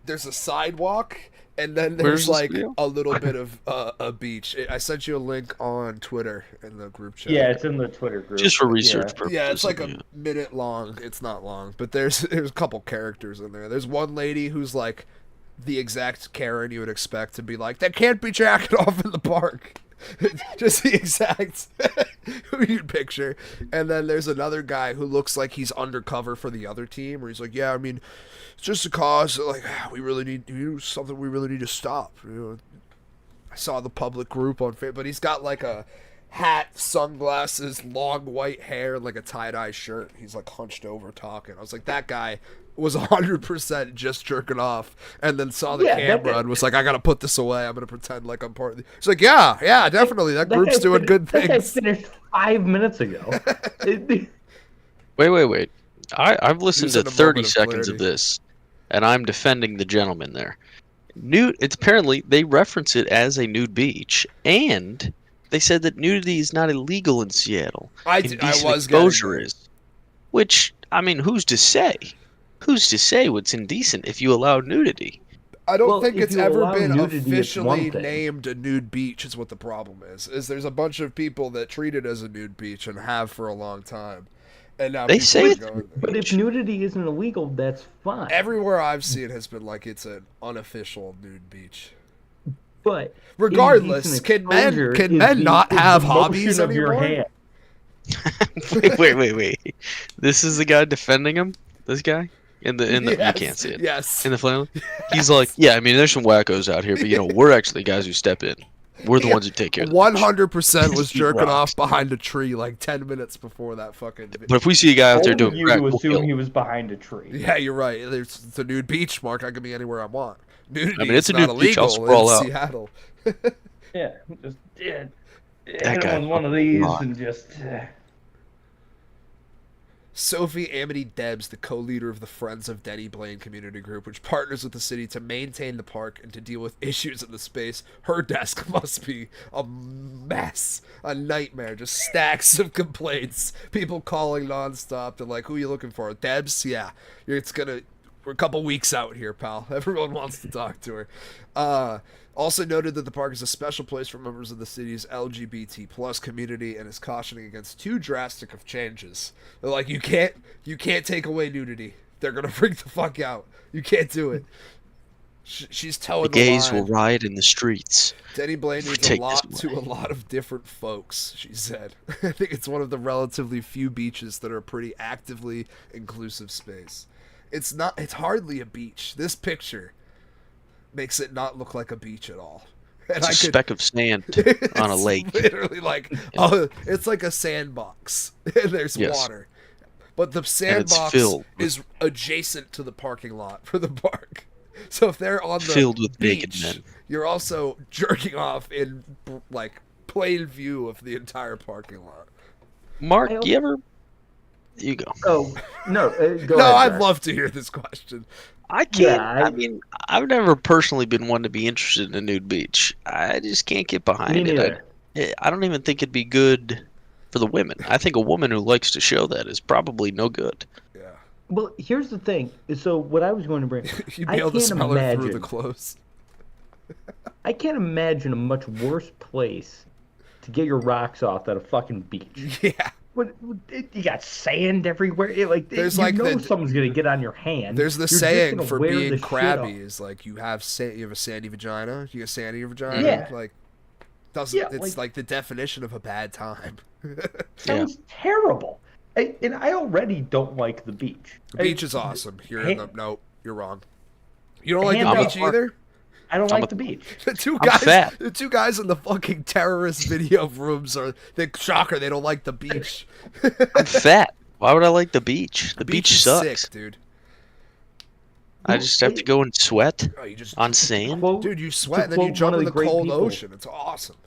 There's a sidewalk, and then Where's there's this like video? a little bit of a beach. I sent you a link on Twitter in the group chat. Yeah, it's in the Twitter group. Just for research purposes. Yeah, it's like a yeah. minute long. It's not long, but there's a couple characters in there. There's one lady who's like the exact Karen you would expect to be like, "That can't be jacking off in the park." Just the exact who you'd picture. And then there's another guy who looks like he's undercover for the other team, where he's like, "Yeah, I mean, it's just a cause. Like, we really need something. We really need to stop." You know, I saw the public group on Facebook, but he's got like a hat, sunglasses, long white hair, like a tie-dye shirt. He's like hunched over talking. I was like, that guy was 100% just jerking off, and then saw the Yeah, that camera guy- and was like, I gotta put this away. I'm gonna pretend like I'm part of the... He's like, yeah, definitely. That group's guy doing fin- good That guy things. finished 5 minutes ago. Wait. I've listened Use to it in a 30 moment of seconds of clarity. this, and I'm defending the gentleman there. Nude. It's apparently they reference it as a nude beach, and they said that nudity is not illegal in Seattle. I Indecent was getting exposure there. is. Which, I mean, who's to say? Who's to say what's indecent if you allow nudity? I don't Well, think if it's you ever allow been nudity, it's officially one thing. named a nude beach is what the problem is. Is there's a bunch of people that treat it as a nude beach and have for a long time. And now They people say are it's going there. But if nudity isn't illegal, that's fine. Everywhere I've seen has been like it's an unofficial nude beach. But Regardless, indecent can exposure men is not is have the hobbies motion of your anymore? hand. Wait. This is the guy defending him? This guy? In the you Yes, can't see it. Yes. In the flannel? He's like, yeah, I mean, there's some wackos out here, but you know, we're actually guys who step in. We're the ones who take care of the bitch. 100% was Eat jerking rocks. off behind a tree like 10 minutes before that fucking. But if we see a guy out there Told doing you crack, to we'll assume kill he him. was behind a tree. Yeah, you're right. It's a nude beach, Mark. I can be anywhere I want. Nudity I mean, it's is a not nude beach. I'll illegal sprawl in out. Seattle. Yeah, just hit That guy him with one of these fucking and just. Sophie Amity Debs, the co-leader of the Friends of Denny Blaine community group, which partners with the city to maintain the park and to deal with issues in the space. Her desk must be a mess, a nightmare, just stacks of complaints, people calling nonstop. They're like, "Who are you looking for, Debs? Yeah, we're a couple weeks out here, pal. Everyone wants to talk to her." Also noted that the park is a special place for members of the city's LGBT plus community and is cautioning against too drastic of changes. They're like, you can't take away nudity. They're gonna freak the fuck out. You can't do it. She's The towing the gays will line. riot in the streets. Denny Blaine needs a Take lot this to away. a lot of different folks, she said. I think it's one of the relatively few beaches that are a pretty actively inclusive space. It's hardly a beach. This picture makes it not look like a beach at all. And It's a speck of sand on a it's lake. literally like, it's like a sandbox. And there's Yes. water. But the it's sandbox filled with- is adjacent to the parking lot for the park. So if they're on the Filled with naked beach, men. you're also jerking off in like plain view of the entire parking lot. Mark, you go. Oh no! Go No, ahead, I'd Jack. love to hear this question. I can't. Yeah, I mean, I've never personally been one to be interested in a nude beach. I just can't get behind Me it. neither. I don't even think it'd be good for the women. I think a woman who likes to show that is probably no good. Yeah, Well, here's the thing. So what I was going to bring, you'd I be able to can't smell it through the imagine. clothes. I can't imagine a much worse place to get your rocks off than a fucking beach. Yeah, You got sand everywhere. There's you like know the- someone's gonna get on your hand. there's the You're just saying gonna for wear the being shit crabby off. is like you have a sandy vagina. You got sand in your vagina. Yeah. Like doesn't Yeah, it's like the definition of a bad time. Sounds terrible. And I already don't like the beach. The beach is awesome. Nope, you're wrong. You don't like Hand the up. beach either? I don't I'm like a- the beach. The two guys in the fucking terrorist video rooms are the shocker. They don't like the beach. I'm fat. Why would I like the beach? The beach is sucks. sick, dude. I just have to go and sweat Oh, you just on sand. Quote, dude, you sweat and then quote you jump one of in the the great cold people. ocean. It's awesome.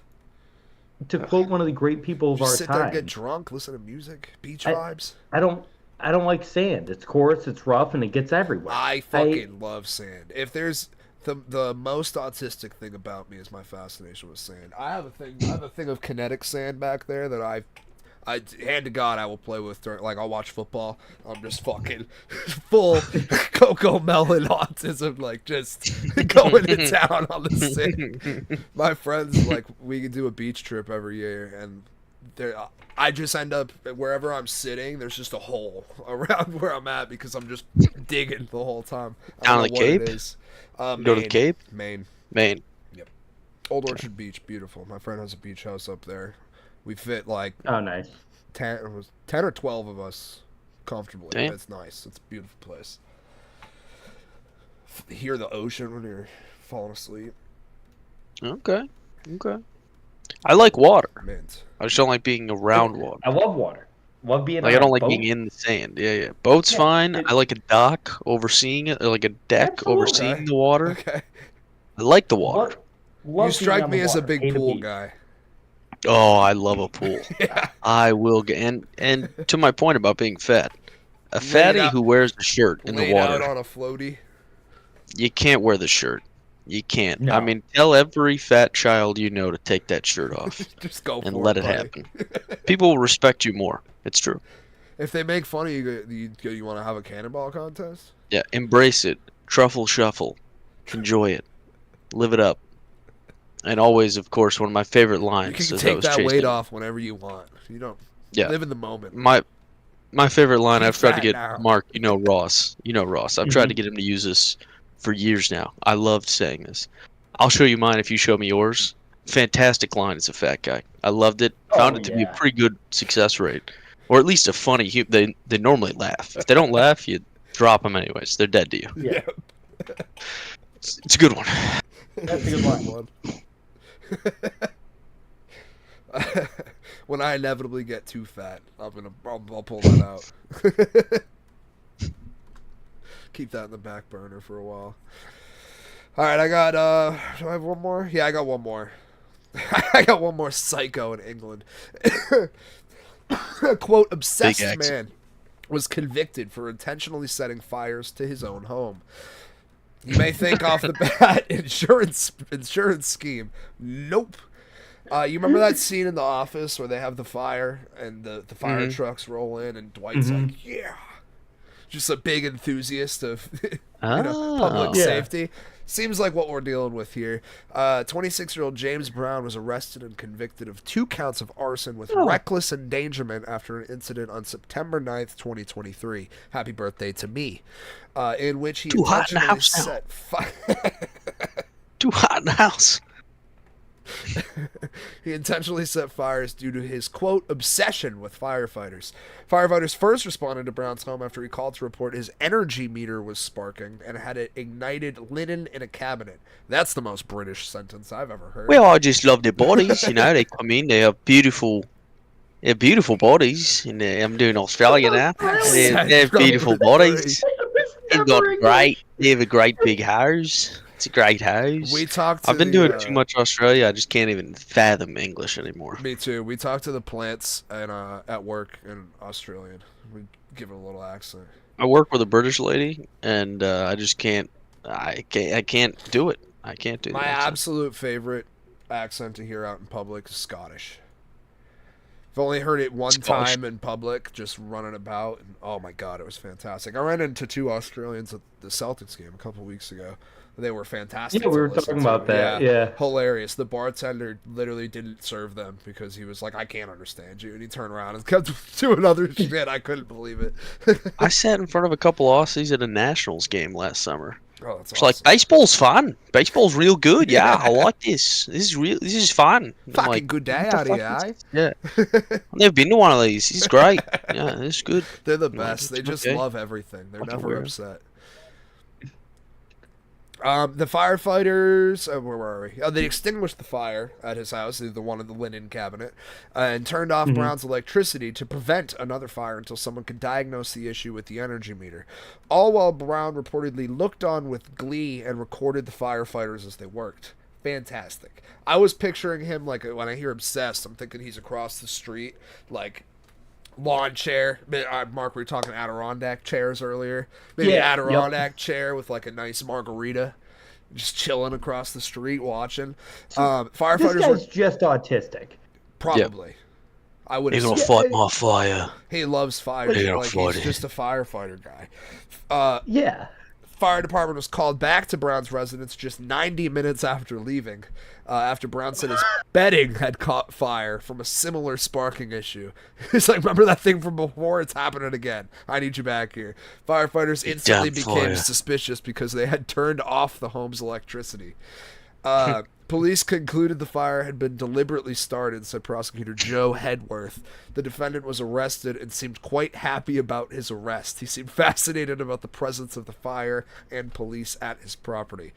To quote one of the great people of Just our sit there and time, get drunk, listen to music, beach I- vibes. I don't like sand. It's coarse, it's rough, and it gets everywhere. I fucking love sand. If there's the most autistic thing about me is my fascination with sand. I have a thing of kinetic sand back there that I hand to God I will play with during, like I'll watch football. I'm just fucking full Coco Melon autism, like just going to town on the sand. My friends like we can do a beach trip every year and I just end up wherever I'm sitting. There's just a hole around where I'm at because I'm just digging the whole time. I Down don't the know what it Cape? is. Go to the Maine. Cape? Maine. Maine. Old Orchard Beach, beautiful. My friend has a beach house up there. We fit like Oh, nice. 10 or 12 of us comfortably. Damn. It's nice. It's a beautiful place. Hear the ocean when you're falling asleep. Okay. I like water. Mint. I just don't like being around water. I love water. Love being Like on I don't a like boat. being in the sand. Yeah. Boat's Yeah, fine. it- I like a dock overseeing it, or like a deck Absolutely. overseeing the water. Okay. I like the water. Love You strike being me on the as a water. big Hate pool beach. guy. Oh, I love a pool. Yeah. I will get and to my point about being fat. A Laid fatty out- who wears a shirt in the Laid out water. on a floaty. You can't wear the shirt. You can't. No. I mean, tell every fat child you know to take that shirt off Just go and for let it, it buddy. happen. People will respect you more. It's true. If they make fun of you, you want to have a cannonball contest? Yeah, embrace it. Truffle shuffle. Enjoy it. Live it up. And always, of course, one of my favorite You lines can as I take was that weight chasing. off whenever you want. You don't Yeah. live in the moment. My favorite line, He's I've tried to fat get now. Mark, Ross. I've tried to get him to use this for years now. I loved saying this. I'll show you mine if you show me yours. Fantastic line as a fat guy. I loved it. Found Oh, it to be a yeah. pretty good success rate. Or at least a funny, they normally laugh. If they don't laugh, you drop them anyways. They're dead to you. Yeah. It's a good one. That's a good one. When I inevitably get too fat, I'll pull that out. Keep that in the back burner for a while. All right, I got. Do I have one more? Yeah, I got one more. I got one more psycho in England. Quote: obsessed Big X. man was convicted for intentionally setting fires to his own home. You may think off the bat, insurance scheme. Nope. You remember that scene in The Office where they have the fire and the fire trucks roll in and Dwight's like, yeah. Just a big enthusiast of public Yeah. safety. Seems like what we're dealing with here. 26-year-old James Brown was arrested and convicted of 2 counts of arson with reckless endangerment after an incident on September 9th, 2023. Happy birthday to me. In which he Too hot in the intentionally house now. set fire. Too hot in the house. He intentionally set fires due to his, quote, obsession with firefighters. Firefighters first responded to Brown's home after he called to report his energy meter was sparking and had it ignited linen in a cabinet. That's the most British sentence I've ever heard. Well, I just love their bodies. They come in. They have beautiful bodies. And I'm doing Australia now. They have beautiful bodies. They have a great big house. It's a great house. We talked to I've been the, doing too much Australia. I just can't even fathom English anymore. Me too. We talked to the plants and at work in Australian. We give it a little accent. I work with a British lady, and I just can't. I can't do it. I can't do My that. absolute favorite accent to hear out in public is Scottish. I've only heard it one Scottish. time in public, just running about, and oh my god, it was fantastic. I ran into 2 Australians at the Celtics game a couple weeks ago. They were fantastic. Yeah, we to were listen talking to. about that. Yeah. Hilarious. The bartender literally didn't serve them because he was like, I can't understand you. And he turned around and kept doing other shit. I couldn't believe it. I sat in front of a couple Aussies at a Nationals game last summer. Oh, that's It's awesome. like, baseball's fun. Baseball's real good. Yeah, I like this. This is fun. I'm Fucking like, good day what the out of fuck you, is- Yeah. I've never been to one of these. It's great. Yeah, it's good. They're the Like, best. They it's just okay. love everything. They're Fucking never weird. upset. The firefighters, where were we? Oh, they extinguished the fire at his house, the one in the linen cabinet, and turned off Brown's electricity to prevent another fire until someone could diagnose the issue with the energy meter. All while Brown reportedly looked on with glee and recorded the firefighters as they worked. Fantastic. I was picturing him, like, when I hear obsessed, I'm thinking he's across the street, like, lawn chair. Mark, we were talking Adirondack chairs earlier. Maybe Yeah, an Adirondack chair with like a nice margarita, just chilling across the street watching. This Firefighters guy's were just autistic. probably. I would He's assume. gonna fight my fire. He loves fire. They're gonna Like fight he's it. just a firefighter guy. Yeah. Fire department was called back to Brown's residence just 90 minutes after leaving, after Brown said his bedding had caught fire from a similar sparking issue. He's like, remember that thing from before? It's happening again. I need you back here. Firefighters instantly damn became fire. suspicious because they had turned off the home's electricity. Police concluded the fire had been deliberately started, said prosecutor Joe Hedworth. The defendant was arrested and seemed quite happy about his arrest. He seemed fascinated about the presence of the fire and police at his property.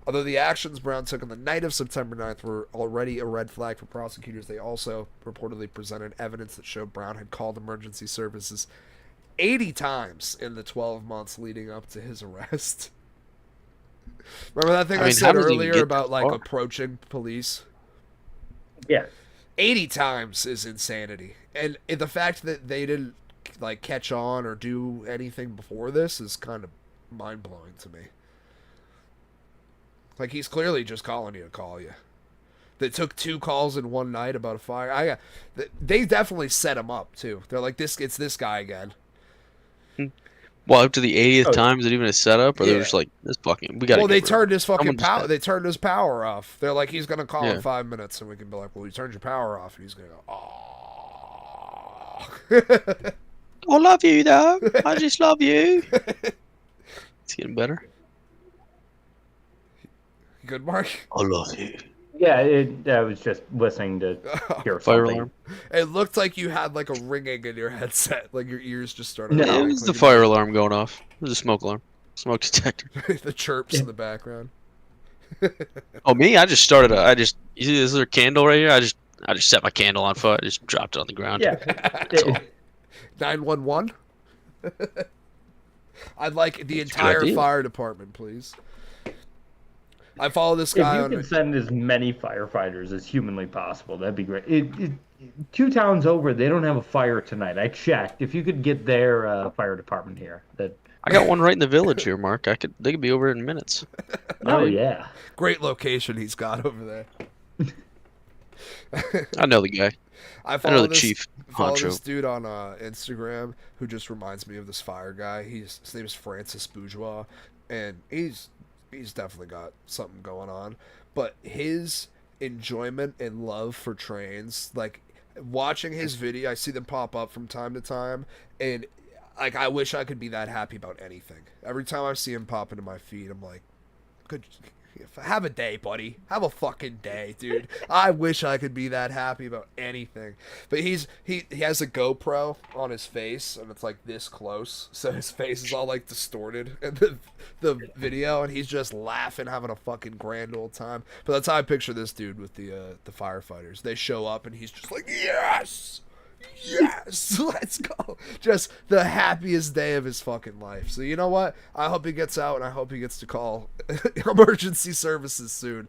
Although the actions Brown took on the night of September 9th were already a red flag for prosecutors, they also reportedly presented evidence that showed Brown had called emergency services 80 times in the 12 months leading up to his arrest. Remember that thing I I mean, said how does he even earlier get about that like far? approaching police? Yeah. 80 times is insanity. And the fact that they didn't like catch on or do anything before this is kind of mind-blowing to me. Like he's clearly just calling you to call you. They took 2 calls in one night about a fire. They definitely set him up too. They're like, it's this guy again. Well, up to the 80th Oh, time, is it even a setup, or they're Yeah. just like, this fucking, we gotta. Well, get they rid of turned him. his fucking Someone just power. had- They turned his power off. They're like, he's gonna call in Yeah. 5 minutes, and we can be like, well, you turned your power off, and he's gonna go, oh. I love you though. I just love you. It's getting better. Good, Mark. I love you. yeah, I was just listening to hear Fire something. alarm. It looked like you had like a ringing in your headset, like your ears just started. No. ringing, It was like the you- fire alarm going off. It was a smoke alarm. Smoke detector. the chirps in the background. Oh, me? I just started. You see this little candle right here? I just set my candle on fire. I just dropped it on the ground. Yeah. all. 911. I'd like the That's a good entire idea. fire department, please. I follow this If guy you on. could send as many firefighters as humanly possible, that'd be great. 2 towns over, they don't have a fire tonight. I checked. If you could get their fire department here, that. I got one right in the village here, Mark. They could be over in minutes. Oh yeah. Great location he's got over there. I know the guy. I I follow know the this, chief follow honcho. this dude on Instagram who just reminds me of this fire guy. His name is Francis Bourgeois, and he's definitely got something going on. But his enjoyment and love for trains, like watching his video, I see them pop up from time to time, and like I wish I could be that happy about anything. Every time I see him pop into my feed, I'm like, good. Have a day, buddy. Have a fucking day, dude. I wish I could be that happy about anything. But he has a GoPro on his face, and it's like this close, so his face is all like distorted in the video, and he's just laughing, having a fucking grand old time. But that's how I picture this dude with the firefighters. They show up, and he's just like, yes. Yes, let's go. Just the happiest day of his fucking life. So you know what? I hope he gets out, and I hope he gets to call emergency services soon.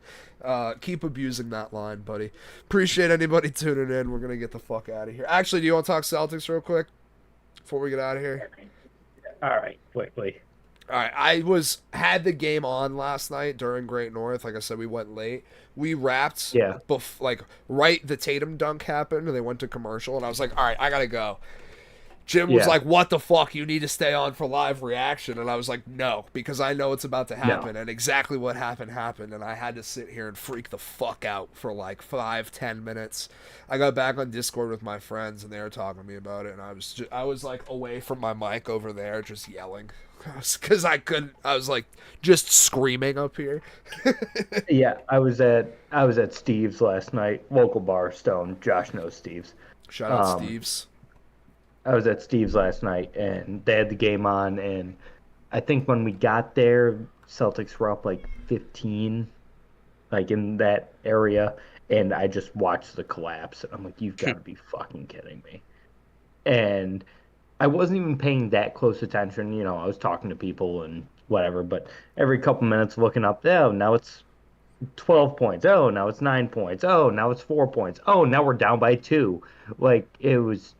Keep abusing that line, buddy. Appreciate anybody tuning in. We're gonna get the fuck out of here. Actually, do you want to talk Celtics real quick before we get out of here? All right, quickly. All right, I had the game on last night during Great North. Like I said, we went late. We wrapped, Yeah. Right, the Tatum dunk happened, and they went to commercial, and I was like, all right, I gotta go. Jim was Yeah. like, what the fuck? You need to stay on for live reaction. And I was like, no, because I know it's about to happen. And exactly what happened. And I had to sit here and freak the fuck out for like 5-10 minutes. I got back on Discord with my friends, and they were talking to me about it. And I was like away from my mic over there, just yelling. Because I was like just screaming up here. Yeah, I was at Steve's last night, local bar, Stone. Josh knows Steve's. Shout out Steve's. I was at Steve's last night, and they had the game on, and I think when we got there, Celtics were up like 15, like in that area, and I just watched the collapse, and I'm like, you've got to be fucking kidding me. And I wasn't even paying that close attention, you know, I was talking to people and whatever, but every couple minutes looking up, oh, now it's 12 points. Oh, now it's 9 points. Oh, now it's 4 points. Oh, now we're down by 2. Like, it was...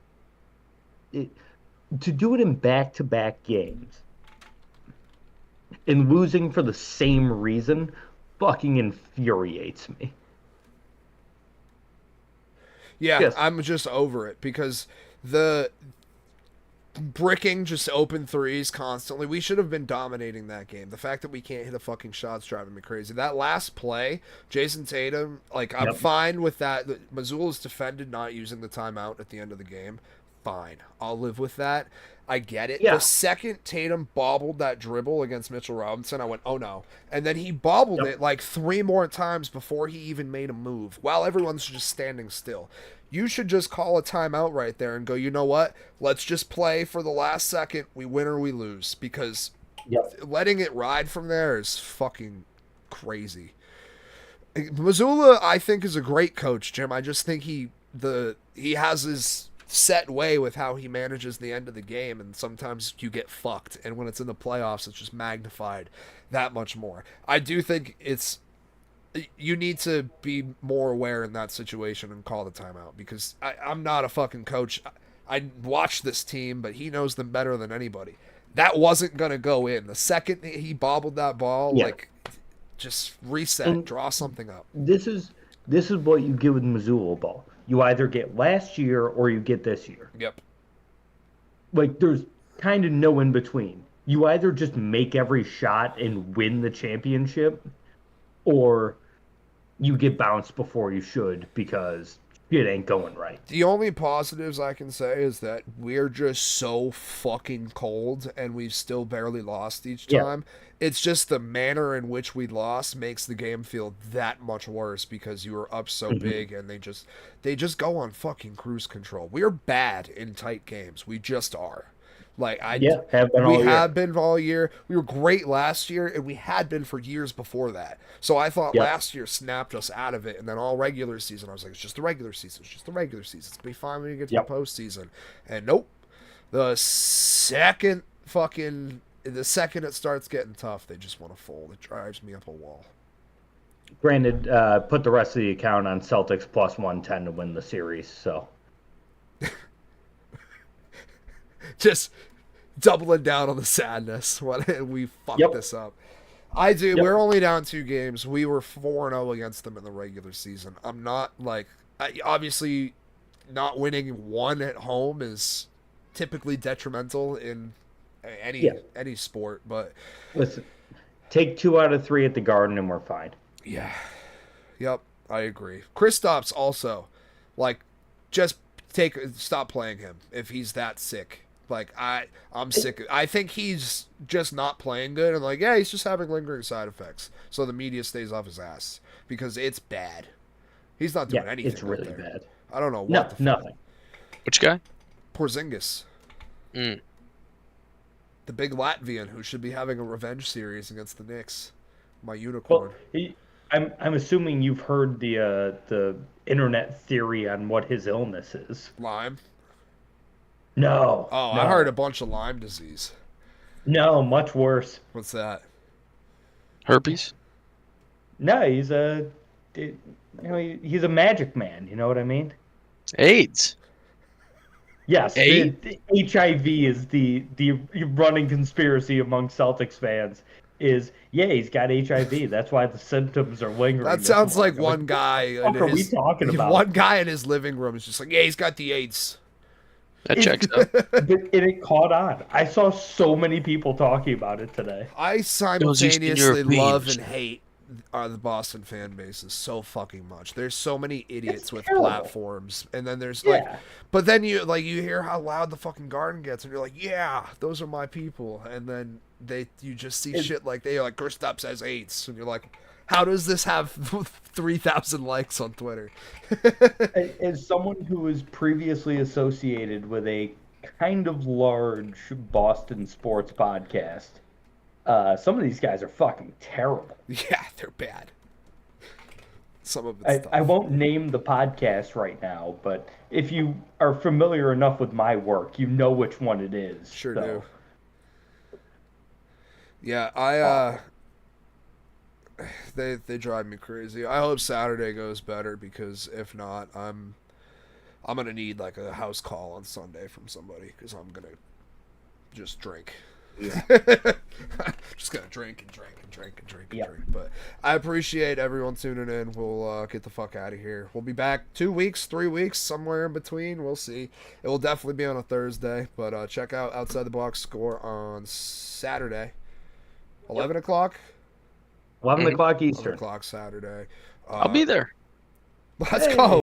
to do it in back-to-back games and losing for the same reason fucking infuriates me. Yeah, Yes. I'm just over it because the bricking just open threes constantly. We should have been dominating that game. The fact that we can't hit a fucking shot's driving me crazy. That last play, Jason Tatum, like I'm Yep. fine with that. Missoula's defended not using the timeout at the end of the game. Fine. I'll live with that. I get it. Yeah. The second Tatum bobbled that dribble against Mitchell Robinson, I went, oh no. And then he bobbled it like 3 more times before he even made a move while everyone's just standing still. You should just call a timeout right there and go, you know what? Let's just play for the last second. We win or we lose. Because letting it ride from there is fucking crazy. Missoula, I think, is a great coach, Jim. I just think he has his set way with how he manages the end of the game, and sometimes you get fucked, and when it's in the playoffs it's just magnified that much more. I do think you need to be more aware in that situation and call the timeout, because I'm not a fucking coach. I watch this team, but he knows them better than anybody. That wasn't gonna go in. The second he bobbled that ball, like, just reset, And draw something up. This is what you get with Missoula ball. You either get last year or you get this year. Yep. Like, there's kind of no in between. you either just make every shot and win the championship, or you get bounced before you should because it ain't going right. The only positives I can say is that we're just so fucking cold and we've still barely lost each time. It's just the manner in which we lost makes the game feel that much worse because you were up so big and they just go on fucking cruise control. We're bad in tight games. We just are. Like have been all year. We were great last year, and we had been for years before that. So I thought last year snapped us out of it, and then all regular season, I was like, it's just the regular season. It's just the regular season. It's gonna be fine when you get to the postseason. And nope, the second it starts getting tough, they just want to fold. It drives me up a wall. Granted, put the rest of the account on Celtics plus 110 to win the series. So. Just doubling down on the sadness when we fucked this up. We're only down 2 games. We were 4-0 against them in the regular season. I'm not obviously not winning 1 at home is typically detrimental in any sport, but listen, take 2 out of 3 at the Garden and we're fine. Yeah. Yep, I agree. Kristaps also, just stop playing him if he's that sick. I'm sick. I think he's just not playing good. And he's just having lingering side effects. So the media stays off his ass because it's bad. He's not doing anything. It's really bad. I don't know what. Nothing. Which guy? Porzingis. The big Latvian who should be having a revenge series against the Knicks. My unicorn. Well, I'm assuming you've heard the internet theory on what his illness is. Lyme. No. Oh, no. I heard a bunch of Lyme disease. No, much worse. What's that? Herpes? No, he's a magic man. You know what I mean? AIDS. Yes, the HIV is the running conspiracy among Celtics fans. He's got HIV. That's why the symptoms are lingering. That sounds like one guy. What are we talking about? One guy in his living room is just he's got the AIDS. That checks out. It caught on. I saw so many people talking about it today. I simultaneously love and hate the Boston fan bases so fucking much. There's so many idiots with platforms, and then there's but then you hear how loud the fucking Garden gets, and you're like, yeah, those are my people, and then you just see shit Kristaps has AIDS, and you're like, how does this have 3,000 likes on Twitter? As someone who was previously associated with a kind of large Boston sports podcast, some of these guys are fucking terrible. Yeah, they're bad. Some of it's I won't name the podcast right now, but if you are familiar enough with my work, you know which one it is. Sure do. Yeah, They drive me crazy. I hope Saturday goes better because if not, I'm gonna need a house call on Sunday from somebody because I'm gonna just drink. Yeah. Just gonna drink. But I appreciate everyone tuning in. We'll get the fuck out of here. We'll be back 2 weeks, 3 weeks, somewhere in between. We'll see. It will definitely be on a Thursday. But check out Outside the Box Score on Saturday, 11 o'clock. 11 o'clock Eastern. 11 o'clock Saturday. I'll be there. Let's go.